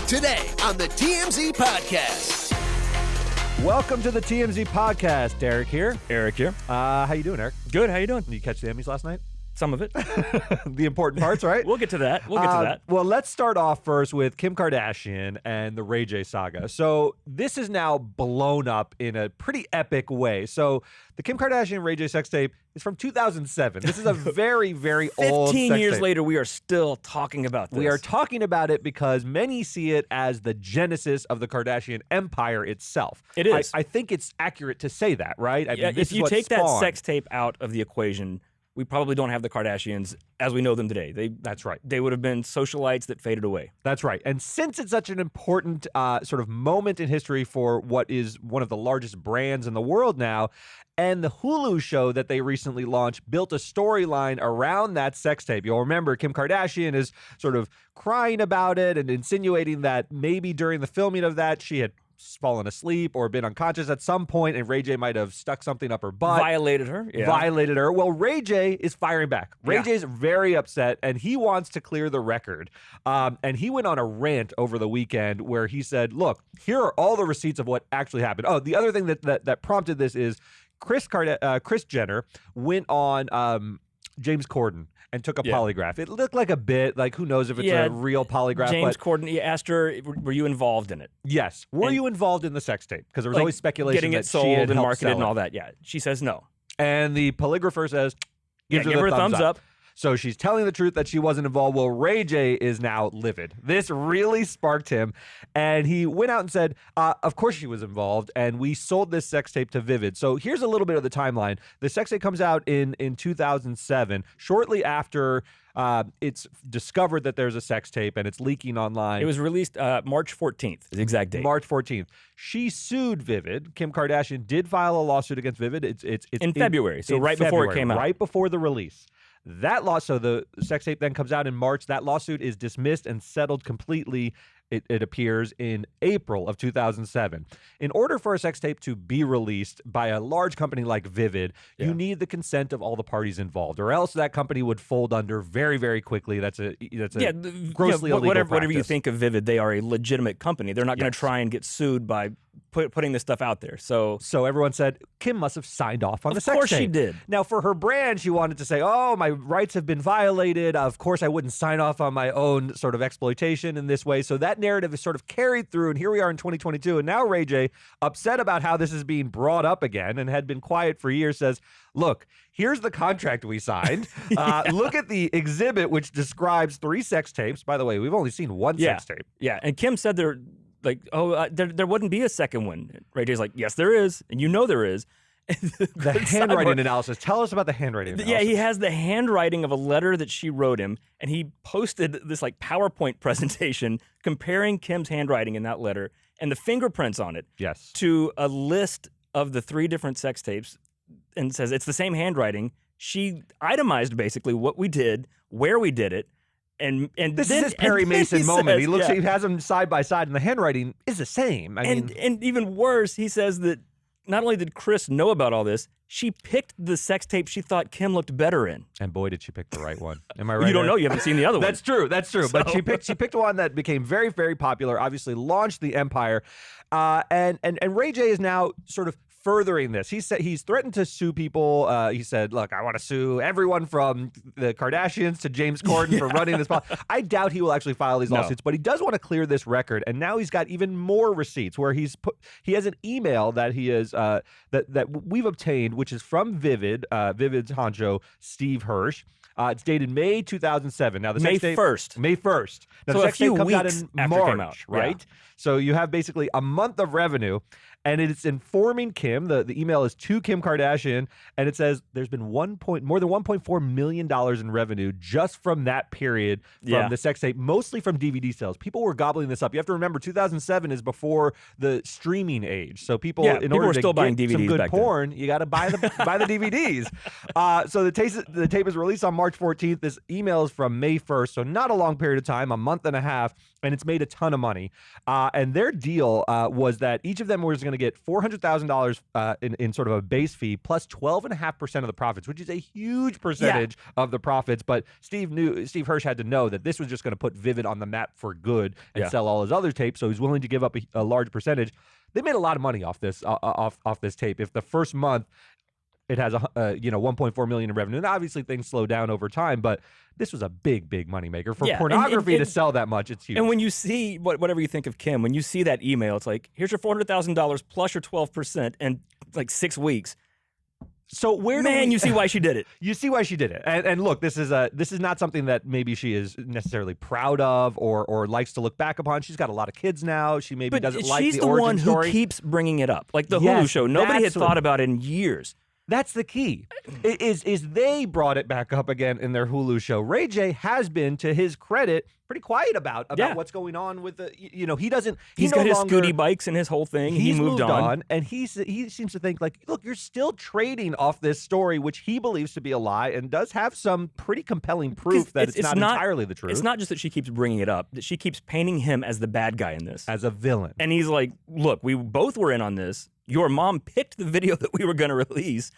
Today on the TMZ Podcast. Welcome to the TMZ Podcast. Derek here. Eric here. How you doing, Eric? Good. How you doing? Did you catch the Emmys last night? Some of it. The important parts, right? We'll get to that. Well, let's start off first with Kim Kardashian and the Ray J saga. So this is now blown up in a pretty epic way. So the Kim Kardashian Ray J sex tape is from 2007. This is a very, very old 15 sex years tape. later, we are still talking about this. We are talking about it because many see it as the genesis of the Kardashian empire itself. It is. I think it's accurate to say that, right? I mean, if you take that sex tape out of the equation, we probably don't have the Kardashians as we know them today. That's right. They would have been socialites that faded away. That's right. And since it's such an important sort of moment in history for what is one of the largest brands in the world now, and the Hulu show that they recently launched built a storyline around that sex tape. You'll remember Kim Kardashian is sort of crying about it and insinuating that maybe during the filming of that she had fallen asleep or been unconscious at some point, and Ray J might have stuck something up her butt. Violated her. Yeah. Violated her. Well, Ray J is firing back. Ray J's very upset, and he wants to clear the record. And he went on a rant over the weekend where he said, look, here are all the receipts of what actually happened. Oh, the other thing that prompted this is Kris Jenner went on James Corden and took a polygraph. It looked like a bit, like who knows if it's a real polygraph. James Corden, he asked her, were you involved in it? Yes. Were you involved in the sex tape? Because there was always speculation getting that it sold she had and helped marketed sell and all it. that. Yeah. She says no. And the polygrapher says, gives give her a thumbs up. So she's telling the truth that she wasn't involved. Well, Ray J is now livid. This really sparked him. And he went out and said, of course she was involved. And we sold this sex tape to Vivid. So here's a little bit of the timeline. The sex tape comes out in 2007, shortly after it's discovered that there's a sex tape and it's leaking online. It was released March 14th, the exact date. March 14th. She sued Vivid. Kim Kardashian did file a lawsuit against Vivid. It's in February. So right before it came out. Right before the release. That so the sex tape then comes out in March. That lawsuit is dismissed and settled completely. It appears in April of 2007. In order for a sex tape to be released by a large company like Vivid, you need the consent of all the parties involved, or else that company would fold under very, very quickly. That's a grossly illegal whatever you think of Vivid, they are a legitimate company. They're not going to try and get sued by putting this stuff out there. So everyone said Kim must have signed off on the sex tape. Of course she did. Now, for her brand, she wanted to say, oh, my rights have been violated. Of course, I wouldn't sign off on my own sort of exploitation in this way. So that narrative is sort of carried through, and here we are in 2022. And now Ray J, upset about how this is being brought up again and had been quiet for years, says, look, here's the contract we signed. Look at the exhibit, which describes 3 sex tapes. By the way, we've only seen one sex tape. Yeah, and Kim said there wouldn't be a second one. Ray J's like, yes, there is, and you know there is. The handwriting analysis. Tell us about the handwriting analysis. Yeah, he has the handwriting of a letter that she wrote him, and he posted this like PowerPoint presentation comparing Kim's handwriting in that letter and the fingerprints on it to a list of the 3 different sex tapes, and says it's the same handwriting. She itemized basically what we did, where we did it. And this is his Perry Mason moment. He looks, he has them side by side, and the handwriting is the same. And even worse, he says that not only did Kris know about all this, she picked the sex tape she thought Kim looked better in. And boy, did she pick the right one. Am I right? You don't know. You haven't seen the other one. That's true. That's true. But she picked one that became very, very popular, obviously launched the empire. And Ray J is now sort of furthering this. He's threatened to sue people. He said, look, I want to sue everyone from the Kardashians to James Corden for running this. I doubt he will actually file these lawsuits, but he does want to clear this record. And now he's got even more receipts where he has an email that he is that we've obtained, which is from Vivid's honcho, Steve Hirsch. It's dated May 2007. Now the May 1st. May 1st. Now so the sex tape comes out weeks in after March, it came out. right? Yeah. So you have basically a month of revenue, and it's informing Kim. The email is to Kim Kardashian, and it says there's been more than $1.4 million in revenue just from that period from the sex tape, mostly from DVD sales. People were gobbling this up. You have to remember, 2007 is before the streaming age, so people in order to still buying get DVDs some good back porn, you got to buy the DVDs. So the tape is released on March 14th. This email is from May 1st, so not a long period of time, a month and a half, and it's made a ton of money. And their deal was that each of them was going to get $400,000 in sort of a base fee plus 12.5% of the profits, which is a huge percentage of the profits. But Steve Hirsch had to know that this was just going to put Vivid on the map for good and sell all his other tapes, so he's willing to give up a large percentage. They made a lot of money off this off this tape. If the first month it has 1.4 million in revenue, and obviously things slow down over time, but this was a big moneymaker for pornography to sell that much. It's huge. And when you see whatever you think of Kim, when you see that email, it's like, here's your $400,000 plus your 12% and like 6 weeks. So you see why she did it. You see why she did it. And look, this is not something that maybe she is necessarily proud of or likes to look back upon. She's got a lot of kids now. She maybe doesn't like the origin story. She's the one who keeps bringing it up. Like the Hulu show. Nobody had thought about it in years. That's the key, is they brought it back up again in their Hulu show. Ray J has been, to his credit, pretty quiet about what's going on with the, he doesn't. He's got his scooty bikes and his whole thing. He moved on. And he seems to think like, look, you're still trading off this story, which he believes to be a lie and does have some pretty compelling proof that it's not entirely the truth. It's not just that she keeps bringing it up, that she keeps painting him as the bad guy in this. As a villain. And he's like, look, we both were in on this. Your mom picked the video that we were going to release.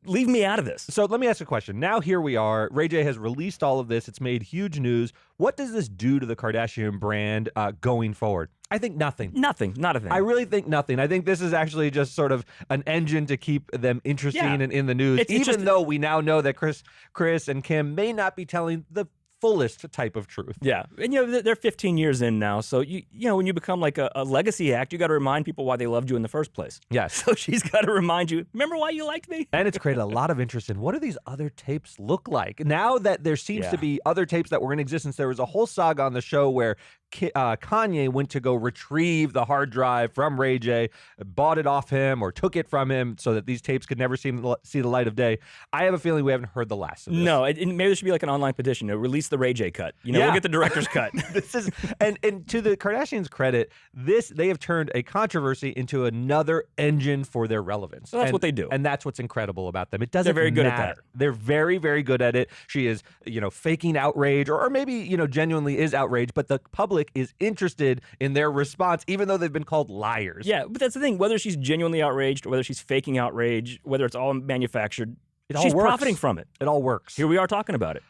Leave me out of this. So let me ask a question. Now here we are. Ray J has released all of this. It's made huge news. What does this do to the Kardashian brand going forward? I think nothing. Nothing. Not a thing. I really think nothing. I think this is actually just sort of an engine to keep them interesting and in the news, even though we now know that Chris and Kim may not be telling the fullest type of truth. Yeah. And they're 15 years in now. So when you become like a legacy act, you got to remind people why they loved you in the first place. Yes. So she's got to remind you, remember why you liked me? And it's created a lot of interest in what do these other tapes look like? Now that there seems to be other tapes that were in existence, there was a whole saga on the show where Kanye went to go retrieve the hard drive from Ray J, bought it off him or took it from him so that these tapes could never see the light of day. I have a feeling we haven't heard the last of this. No, maybe there should be like an online petition to release the Ray J cut. We'll get the director's cut. This is and to the Kardashians' credit, they have turned a controversy into another engine for their relevance. So that's what they do. And that's what's incredible about them. It doesn't They're very good matter. at that. They're very, very good at it. She is, faking outrage or maybe, genuinely is outraged, but the public is interested in their response, even though they've been called liars. Yeah, but that's the thing. Whether she's genuinely outraged or whether she's faking outrage, whether it's all manufactured, she's profiting from it. It all works. Here we are talking about it.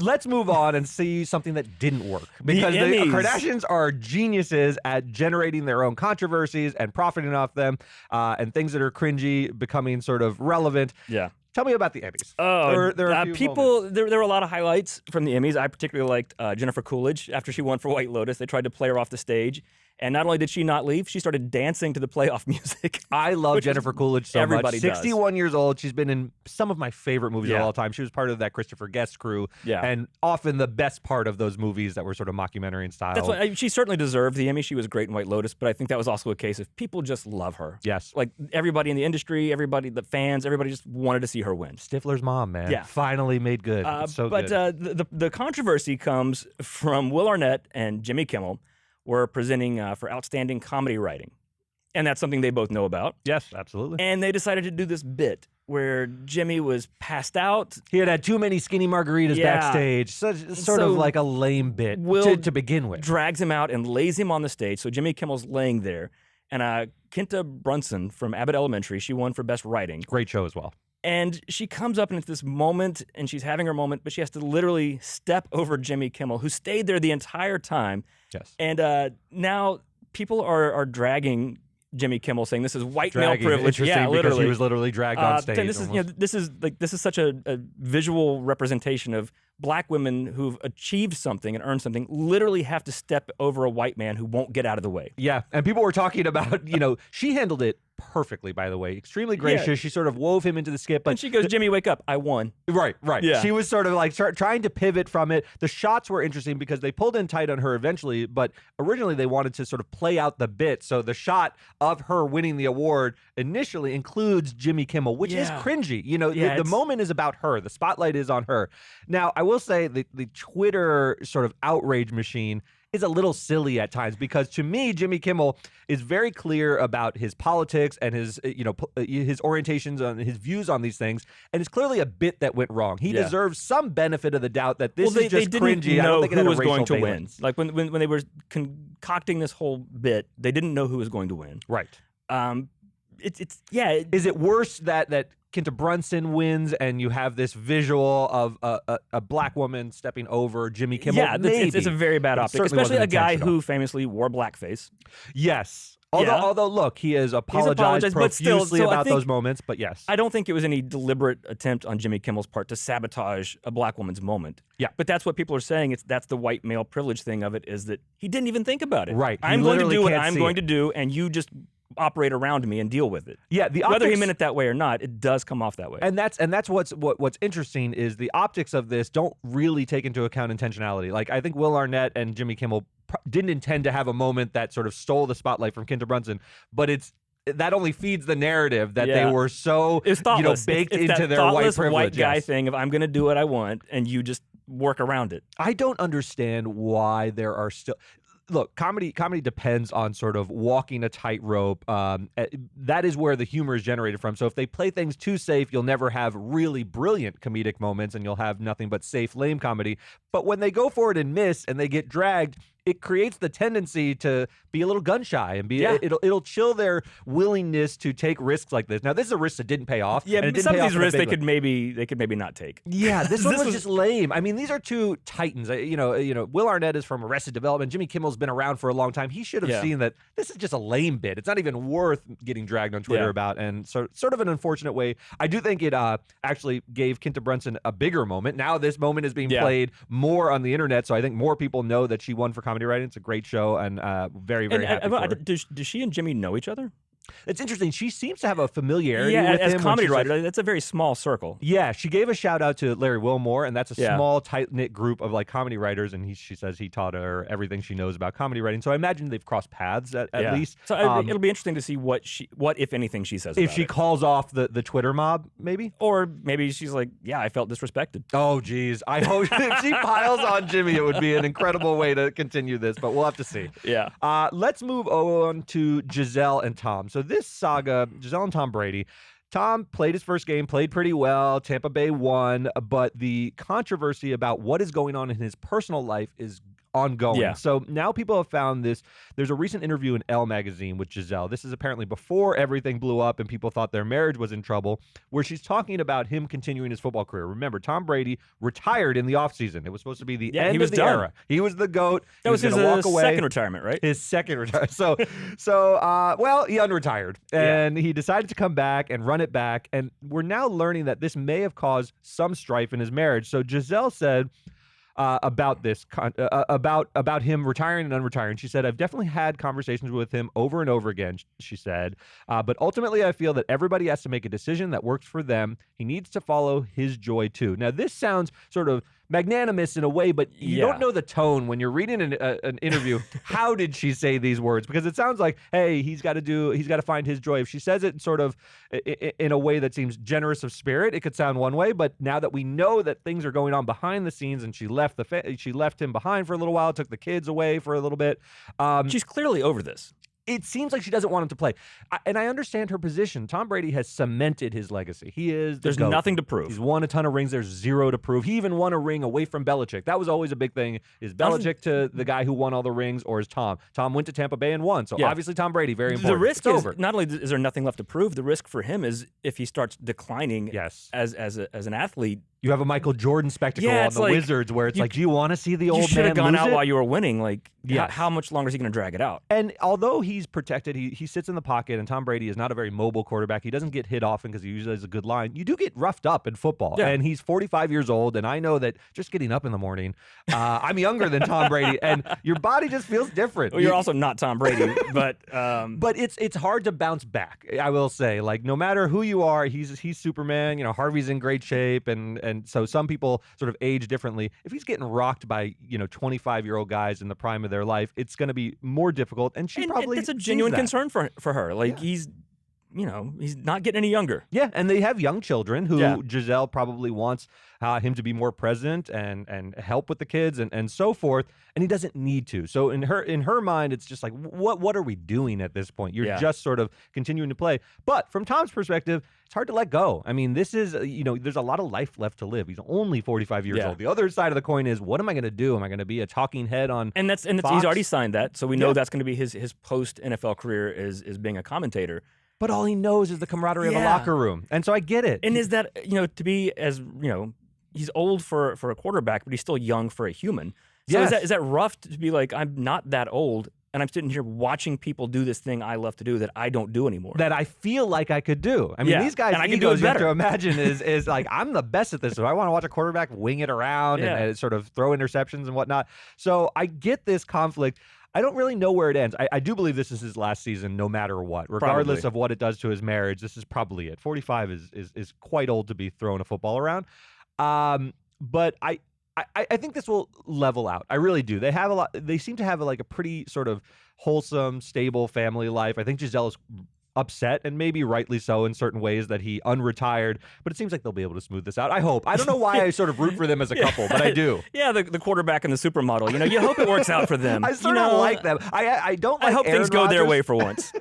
Let's move on and see something that didn't work. Because the Kardashians are geniuses at generating their own controversies and profiting off them, and things that are cringy becoming sort of relevant. Yeah. Tell me about the Emmys. There were a lot of highlights from the Emmys. I particularly liked Jennifer Coolidge after she won for White Lotus. They tried to play her off the stage. And not only did she not leave, she started dancing to the playoff music. I love Jennifer Coolidge so much. 61 years old. She's been in some of my favorite movies of all time. She was part of that Christopher Guest crew. Yeah. And often the best part of those movies that were sort of mockumentary in style. That's why she certainly deserved the Emmy. She was great in White Lotus, but I think that was also a case of people just love her. Yes. Like everybody in the industry, the fans, everybody just wanted to see her win. Stifler's mom, man. Yeah. Finally made good. So good. But the controversy comes from Will Arnett and Jimmy Kimmel were presenting for outstanding comedy writing. And that's something they both know about. Yes, absolutely. And they decided to do this bit where Jimmy was passed out. He had too many skinny margaritas backstage. Sort of like a lame bit Will to begin with. Drags him out and lays him on the stage. So Jimmy Kimmel's laying there. And Kinta Brunson from Abbott Elementary, she won for Best Writing. Great show as well. And she comes up and it's this moment, and she's having her moment, but she has to literally step over Jimmy Kimmel, who stayed there the entire time. Yes. And now people are dragging Jimmy Kimmel, saying this is white male privilege. Yeah, literally. Because he was literally dragged on stage. This is such a visual representation of black women who've achieved something and earned something literally have to step over a white man who won't get out of the way. Yeah, and people were talking about, she handled it perfectly, by the way. Extremely gracious. Yeah. She sort of wove him into the skit. But and she goes, Jimmy, wake up. I won. Right. Yeah. She was sort of like trying to pivot from it. The shots were interesting because they pulled in tight on her eventually, but originally they wanted to sort of play out the bit. So the shot of her winning the award initially includes Jimmy Kimmel, which is cringy. The moment is about her. The spotlight is on her. Now, I will say the Twitter sort of outrage machine is a little silly at times, because to me, Jimmy Kimmel is very clear about his politics and his his orientations on his views on these things, and it's clearly a bit that went wrong. He deserves some benefit of the doubt that this is just cringy. I don't think it had a was going to valence. win. Like when they were concocting this whole bit, they didn't know who was going to win. Right. Is it worse that Kinta Brunson wins and you have this visual of a black woman stepping over Jimmy Kimmel? Yeah, it's a very bad optic, especially a guy who famously wore blackface. Yes. Although, look, he has apologized profusely about those moments, but yes. I don't think it was any deliberate attempt on Jimmy Kimmel's part to sabotage a black woman's moment. Yeah. But that's what people are saying. That's the white male privilege thing of it, is that he didn't even think about it. Right. I'm going to do what I'm going to do, and you just operate around me and deal with it. Yeah, the optics, whether he meant it that way or not, it does come off that way. And that's what's interesting is the optics of this don't really take into account intentionality. Like, I think Will Arnett and Jimmy Kimmel didn't intend to have a moment that sort of stole the spotlight from Kinta Brunson, but that only feeds the narrative that they were so baked into their white privilege. White guy thing of I'm going to do what I want and you just work around it. I don't understand why there are still. Look, comedy depends on sort of walking a tightrope. That is where the humor is generated from. So if they play things too safe, you'll never have really brilliant comedic moments, and you'll have nothing but safe, lame comedy. But when they go for it and miss, and they get dragged, it creates the tendency to be a little gun shy and it'll chill their willingness to take risks like this. Now, this is a risk that didn't pay off. Yeah, some of these risks they could maybe not take. Yeah, this one was just lame. I mean, these are two titans. Will Arnett is from Arrested Development. Jimmy Kimmel's been around for a long time. He should have seen that this is just a lame bit. It's not even worth getting dragged on Twitter about, and sort of an unfortunate way. I do think it actually gave Kinta Brunson a bigger moment. Now this moment is being played more on the internet, so I think more people know that she won for comedy writing. It's a great show, and very, very happy for her. Does she and Jimmy know each other? It's interesting. She seems to have a familiarity with him. As a comedy writer, that's a very small circle. Yeah, she gave a shout out to Larry Wilmore, and that's a small, tight-knit group of like comedy writers, and she says he taught her everything she knows about comedy writing. So I imagine they've crossed paths at least. So it'll be interesting to see what if anything, she says if she calls off the Twitter mob, maybe? Or maybe she's like, yeah, I felt disrespected. Oh, geez. I hope if she piles on Jimmy, it would be an incredible way to continue this, but we'll have to see. Yeah. Let's move on to Giselle and Tom. So this saga, Giselle and Tom Brady. Tom played his first game, played pretty well. Tampa Bay won, but the controversy about what is going on in his personal life is ongoing. Yeah. So now people have found this. There's a recent interview in Elle magazine with Giselle. This is apparently before everything blew up and people thought their marriage was in trouble, where she's talking about him continuing his football career. Remember, Tom Brady retired in the offseason. It was supposed to be the end of the era. He was the GOAT. That was his second retirement, right? His second retirement. So he unretired. And he decided to come back and run it back. And we're now learning that this may have caused some strife in his marriage. So Giselle said about this, about him retiring and unretiring. She said, I've definitely had conversations with him over and over again, she said. But ultimately, I feel that everybody has to make a decision that works for them. He needs to follow his joy, too. Now, this sounds sort of magnanimous in a way, but you don't know the tone when you're reading an interview. How did she say these words? Because it sounds like, hey, he's got to find his joy. If she says it sort of in a way that seems generous of spirit, it could sound one way. But now that we know that things are going on behind the scenes, and she left him behind for a little while, took the kids away for a little bit. She's clearly over this. It seems like she doesn't want him to play. And I understand her position. Tom Brady has cemented his legacy. He is There's GOAT. nothing to prove. He's won a ton of rings. There's zero to prove. He even won a ring away from Belichick. That was always a big thing. Is Belichick to the guy who won all the rings, or is Tom? Tom went to Tampa Bay and won. So obviously Tom Brady, very important. The risk is, not only is there nothing left to prove, the risk for him is if he starts declining as an athlete. You have a Michael Jordan spectacle on the Wizards where it's like, do you want to see the old man lose it? You should have gone out while you were winning. Like, how much longer is he going to drag it out? And although he's protected, he sits in the pocket, and Tom Brady is not a very mobile quarterback. He doesn't get hit often because he usually has a good line. You do get roughed up in football. Yeah. And he's 45 years old, and I know that just getting up in the morning, I'm younger than Tom Brady, and your body just feels different. Well, you're also not Tom Brady, but it's hard to bounce back, I will say. Like, no matter who you are, he's Superman. You know, Harvey's in great shape, and so some people sort of age differently. If he's getting rocked by 25-year-old guys in the prime of their life, it's going to be more difficult. And she probably it's a genuine concern for her. Like he's not getting any younger. Yeah, and they have young children who Yeah. Giselle probably wants him to be more present and help with the kids and so forth, and he doesn't need to. So in her mind, it's just like, what are we doing at this point? You're just sort of continuing to play. But from Tom's perspective, it's hard to let go. I mean, this is, there's a lot of life left to live. He's only 45 years old. The other side of the coin is, what am I going to do? Am I going to be a talking head on Fox? He's already signed that, so we know that's going to be his post NFL career is being a commentator. But all he knows is the camaraderie of a locker room. And so I get it. And is that, to be as, he's old for a quarterback, but he's still young for a human. So is that rough to be like, I'm not that old, and I'm sitting here watching people do this thing I love to do that I don't do anymore. That I feel like I could do. I mean, these guys' and I can do it egos, you have better. to imagine, is like, I'm the best at this. So I want to watch a quarterback wing it around and sort of throw interceptions and whatnot. So I get this conflict. I don't really know where it ends. I do believe this is his last season, no matter what. Regardless of what it does to his marriage, this is probably it. 45 is quite old to be throwing a football around. But I think this will level out. I really do. They seem to have a pretty sort of wholesome, stable family life. I think Giselle is upset, and maybe rightly so in certain ways, that he unretired, but it seems like they'll be able to smooth this out. I hope. I don't know why I sort of root for them as a couple, but I do. Yeah, the quarterback and the supermodel. You hope it works out for them. I sort of like them. I don't like I hope Aaron things go their Rodgers. way for once.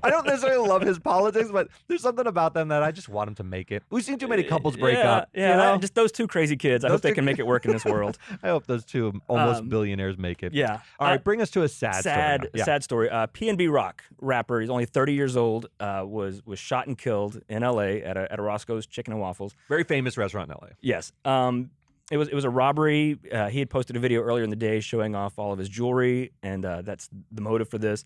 I don't necessarily love his politics, but there's something about them that I just want him to make it. We've seen too many couples break up. Yeah, just those two crazy kids. I hope they can make it work in this world. I hope those two almost billionaires make it. Yeah. All right, bring us to a sad story. Sad story. PNB Rock rapper, he's only 30 years old, was shot and killed in L.A. at a Roscoe's Chicken and Waffles. Very famous restaurant in L.A. Yes. It was a robbery. He had posted a video earlier in the day showing off all of his jewelry, and that's the motive for this.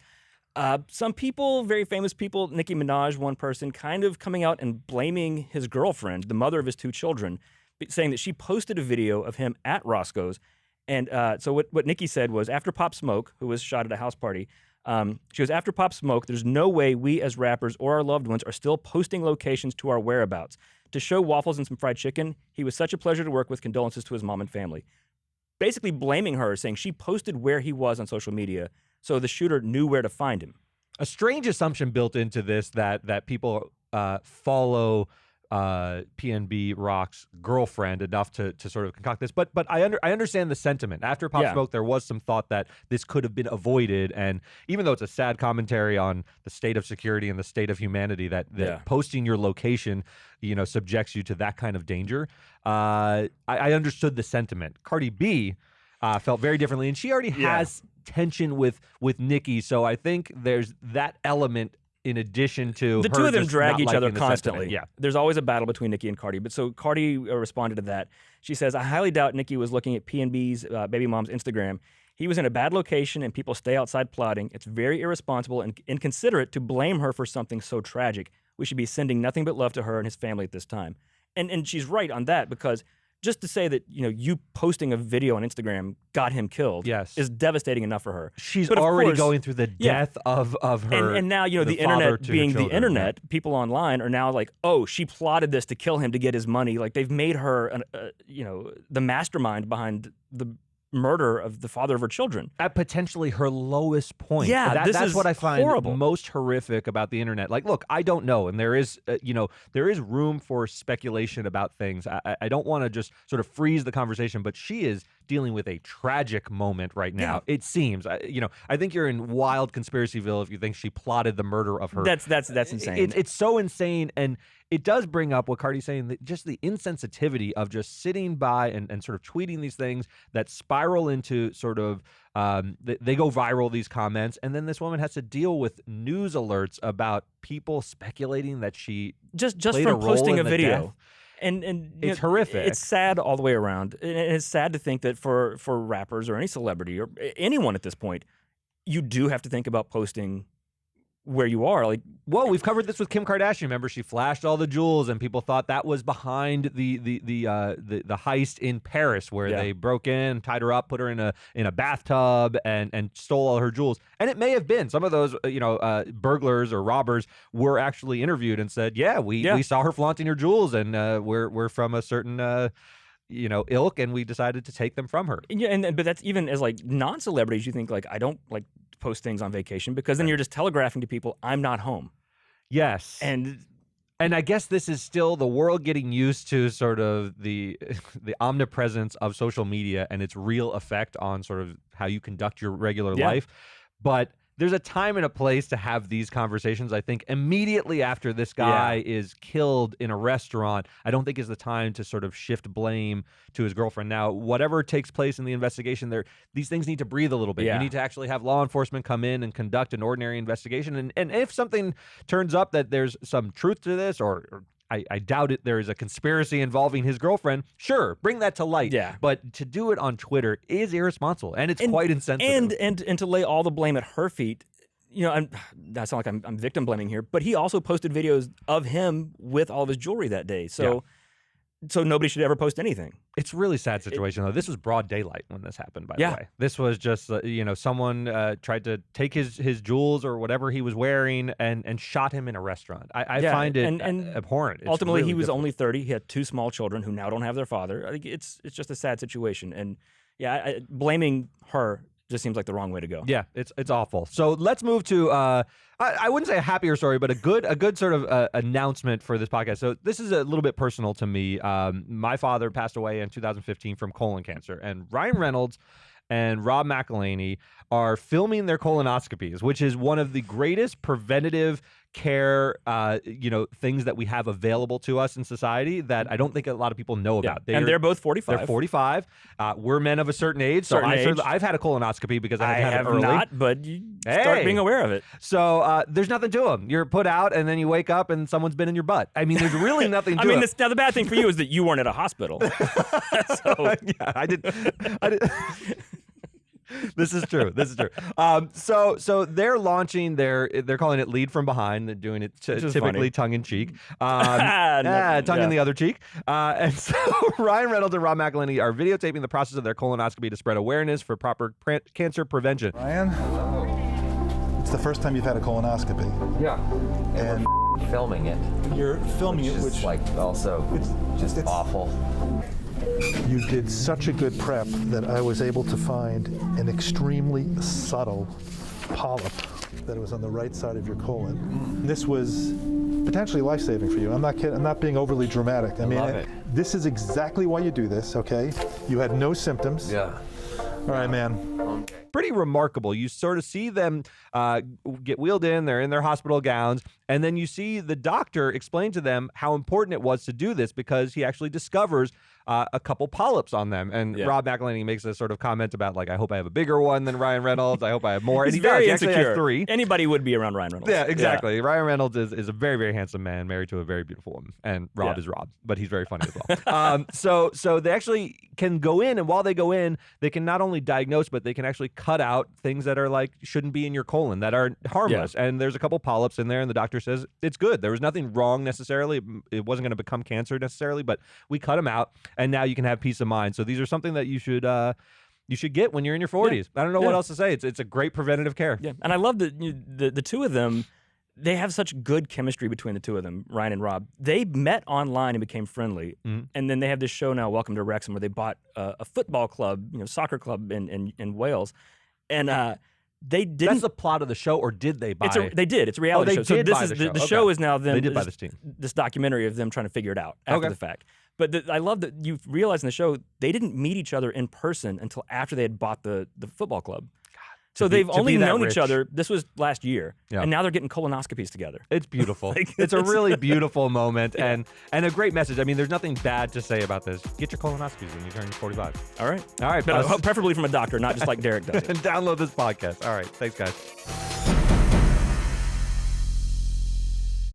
Some people, very famous people, Nicki Minaj, one person, kind of coming out and blaming his girlfriend, the mother of his two children, saying that she posted a video of him at Roscoe's. And so what Nicki said was, after Pop Smoke, who was shot at a house party, she goes, after Pop Smoke, there's no way we as rappers or our loved ones are still posting locations to our whereabouts. To show waffles and some fried chicken, he was such a pleasure to work with. Condolences to his mom and family. Basically blaming her, saying she posted where he was on social media, so the shooter knew where to find him. A strange assumption built into this that people follow PNB Rock's girlfriend enough to sort of concoct this, but I understand the sentiment. After Pop Smoke, there was some thought that this could have been avoided, and even though it's a sad commentary on the state of security and the state of humanity, that posting your location, subjects you to that kind of danger. I understood the sentiment. Cardi B felt very differently, and she already has tension with Nicki, so I think there's that element in addition to the her two of them just drag not each liking other the constantly. sentiment. Yeah. There's always a battle between Nicki and Cardi. But so Cardi responded to that. She says, I highly doubt Nicki was looking at PNB's baby mom's Instagram. He was in a bad location and people stay outside plotting. It's very irresponsible and inconsiderate to blame her for something so tragic. We should be sending nothing but love to her and his family at this time. And she's right on that, because just to say that, you posting a video on Instagram got him killed is devastating enough for her. She's already going through the death of her. And now, the internet being the internet, people online are now like, oh, she plotted this to kill him to get his money. Like, they've made her, the mastermind behind the murder of the father of her children. At potentially her lowest point. Yeah, that's what I find horrible. Most horrific about the internet. Like, look, I don't know, and there is, there is room for speculation about things. I don't want to just sort of freeze the conversation, but she is dealing with a tragic moment right now. It seems. I think you're in wild conspiracyville if you think she plotted the murder of her. That's insane. It's so insane, and it does bring up what Cardi's saying, that just the insensitivity of just sitting by and sort of tweeting these things that spiral into sort of, they go viral, these comments, and then this woman has to deal with news alerts about people speculating that she just played from a role posting in a the video. death. And it's horrific. It's sad all the way around. And it's sad to think that for rappers or any celebrity or anyone at this point, you do have to think about posting where you are. Like, whoa, we've covered this with Kim Kardashian. Remember, she flashed all the jewels, and people thought that was behind the heist in Paris, where they broke in, tied her up, put her in a bathtub, and stole all her jewels. And it may have been some of those, burglars or robbers were actually interviewed and said, we saw her flaunting her jewels, and we're from a certain ilk, and we decided to take them from her. Yeah, but that's even as like non-celebrities. You think like, I don't like post things on vacation, because then you're just telegraphing to people I'm not home. Yes. And I guess this is still the world getting used to sort of the omnipresence of social media and its real effect on sort of how you conduct your regular life. But there's a time and a place to have these conversations. I think immediately after this guy is killed in a restaurant, I don't think is the time to sort of shift blame to his girlfriend. Now, whatever takes place in the investigation, these things need to breathe a little bit. You need to actually have law enforcement come in and conduct an ordinary investigation. And if something turns up that there's some truth to this, or I doubt it, there is a conspiracy involving his girlfriend, sure, bring that to light. Yeah. But to do it on Twitter is irresponsible, and it's quite insensitive. And to lay all the blame at her feet, that's not like I'm victim blaming here, but he also posted videos of him with all of his jewelry that day. So nobody should ever post anything. It's a really sad situation, though. This was broad daylight when this happened, by the way. This was just, someone tried to take his jewels or whatever he was wearing and shot him in a restaurant. I find it abhorrent. It's ultimately, really he was difficult. only 30. He had 2 small children who now don't have their father. I think it's just a sad situation. And blaming her just seems like the wrong way to go. Yeah, it's awful. So let's move to I wouldn't say a happier story, but a good sort of announcement for this podcast. So this is a little bit personal to me. My father passed away in 2015 from colon cancer, and Ryan Reynolds and Rob McElhenney are filming their colonoscopies, which is one of the greatest preventative care, things that we have available to us in society that I don't think a lot of people know about. They're both 45. They're 45. We're men of a certain age. I've had a colonoscopy because I had it early. Not, but you start being aware of it. So there's nothing to them. You're put out and then you wake up and someone's been in your butt. I mean, there's really nothing to it. Now the bad thing for you is that you weren't at a hospital. I did. This is true. So they're launching they're calling it Lead from Behind. They're doing it typically tongue in cheek. Tongue in the other cheek. And so Ryan Reynolds and Rob McElhenney are videotaping the process of their colonoscopy to spread awareness for proper cancer prevention. Ryan, it's the first time you've had a colonoscopy. Yeah. And filming it. You're filming it, which it's awful. You did such a good prep that I was able to find an extremely subtle polyp that was on the right side of your colon. This was potentially life-saving for you. I'm not kidding. I'm not being overly dramatic. I mean, love it. This is exactly why you do this, okay? You had no symptoms. Yeah. All right, man. Pretty remarkable. You sort of see them get wheeled in. They're in their hospital gowns. And then you see the doctor explain to them how important it was to do this because he actually discovers a couple polyps on them. And Rob McElhenney makes a sort of comment about, like, I hope I have a bigger one than Ryan Reynolds. I hope I have more. He's and very does. He insecure. actually has 3. Anybody would be around Ryan Reynolds. Yeah, exactly. Yeah. Ryan Reynolds is a very, very handsome man married to a very beautiful woman. And Rob is Rob, but he's very funny as well. So they actually can go in, and while they go in, they can not only diagnose, but they can actually cut out things that are like shouldn't be in your colon, that are harmless. Yeah. And there's a couple polyps in there, and the doctor says it's good. There was nothing wrong necessarily. It wasn't going to become cancer necessarily, but we cut them out, and now you can have peace of mind. So these are something that you should get when you're in your 40s. Yeah. I don't know what else to say. It's a great preventative care. Yeah, and I love that the two of them. They have such good chemistry between the two of them, Ryan and Rob. They met online and became friendly, and then they have this show now, Welcome to Wrexham, where they bought a football club, soccer club in Wales, and they didn't. That's the plot of the show, or did they buy? They did. It's a reality show. So this is the show is now them. They did buy this team. This documentary of them trying to figure it out after the fact. But I love that you realize in the show they didn't meet each other in person until after they had bought the football club. So they've only known each other. This was last year, and now they're getting colonoscopies together. It's beautiful. It's a really beautiful moment and a great message. I mean, there's nothing bad to say about this. Get your colonoscopies when you turn 45. All right. But preferably from a doctor, not just like Derek does. And download this podcast. All right. Thanks, guys.